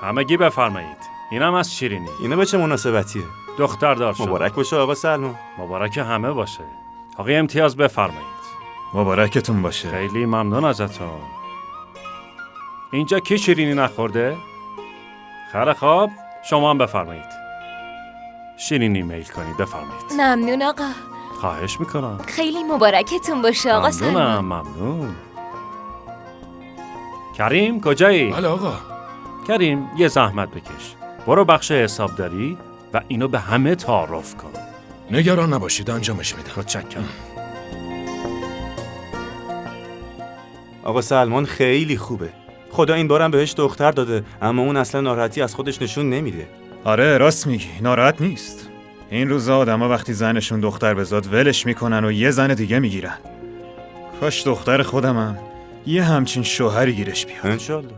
همگی بفرمایید. اینم از شیرینی. اینا به چه مناسبتیه؟ دختر دار شد. مبارک باشه آقا سلمان. مبارک همه باشه. آقای امتیاز بفرمایید. مبارکتون باشه. خیلی ممنون ازتون. اینجا کی شیرینی نخورده؟ خیلی خوب، شما هم بفرمایید. شیرینی میل کنید، بفرمایید. ممنون آقا. خواهش میکنم. خیلی مبارکتون باشه آقا سلمان. ممنون. کریم کجایی؟ بله آقا. کریم یه زحمت بکش. برو بخش حسابداری و اینو به همه تعارف کن. نگران نباشید انجامش میدم. متشکرم. آقا سلمان خیلی خوبه. خدا این بارم بهش دختر داده، اما اون اصلا ناراحتی از خودش نشون نمیده. آره راست میگی، ناراحت نیست. این روزا آدما وقتی زنشون دختر بزاد ولش میکنن و یه زن دیگه میگیرن. کاش دختر خودمم یه همچین شوهری گیرش بیاد. انشالله.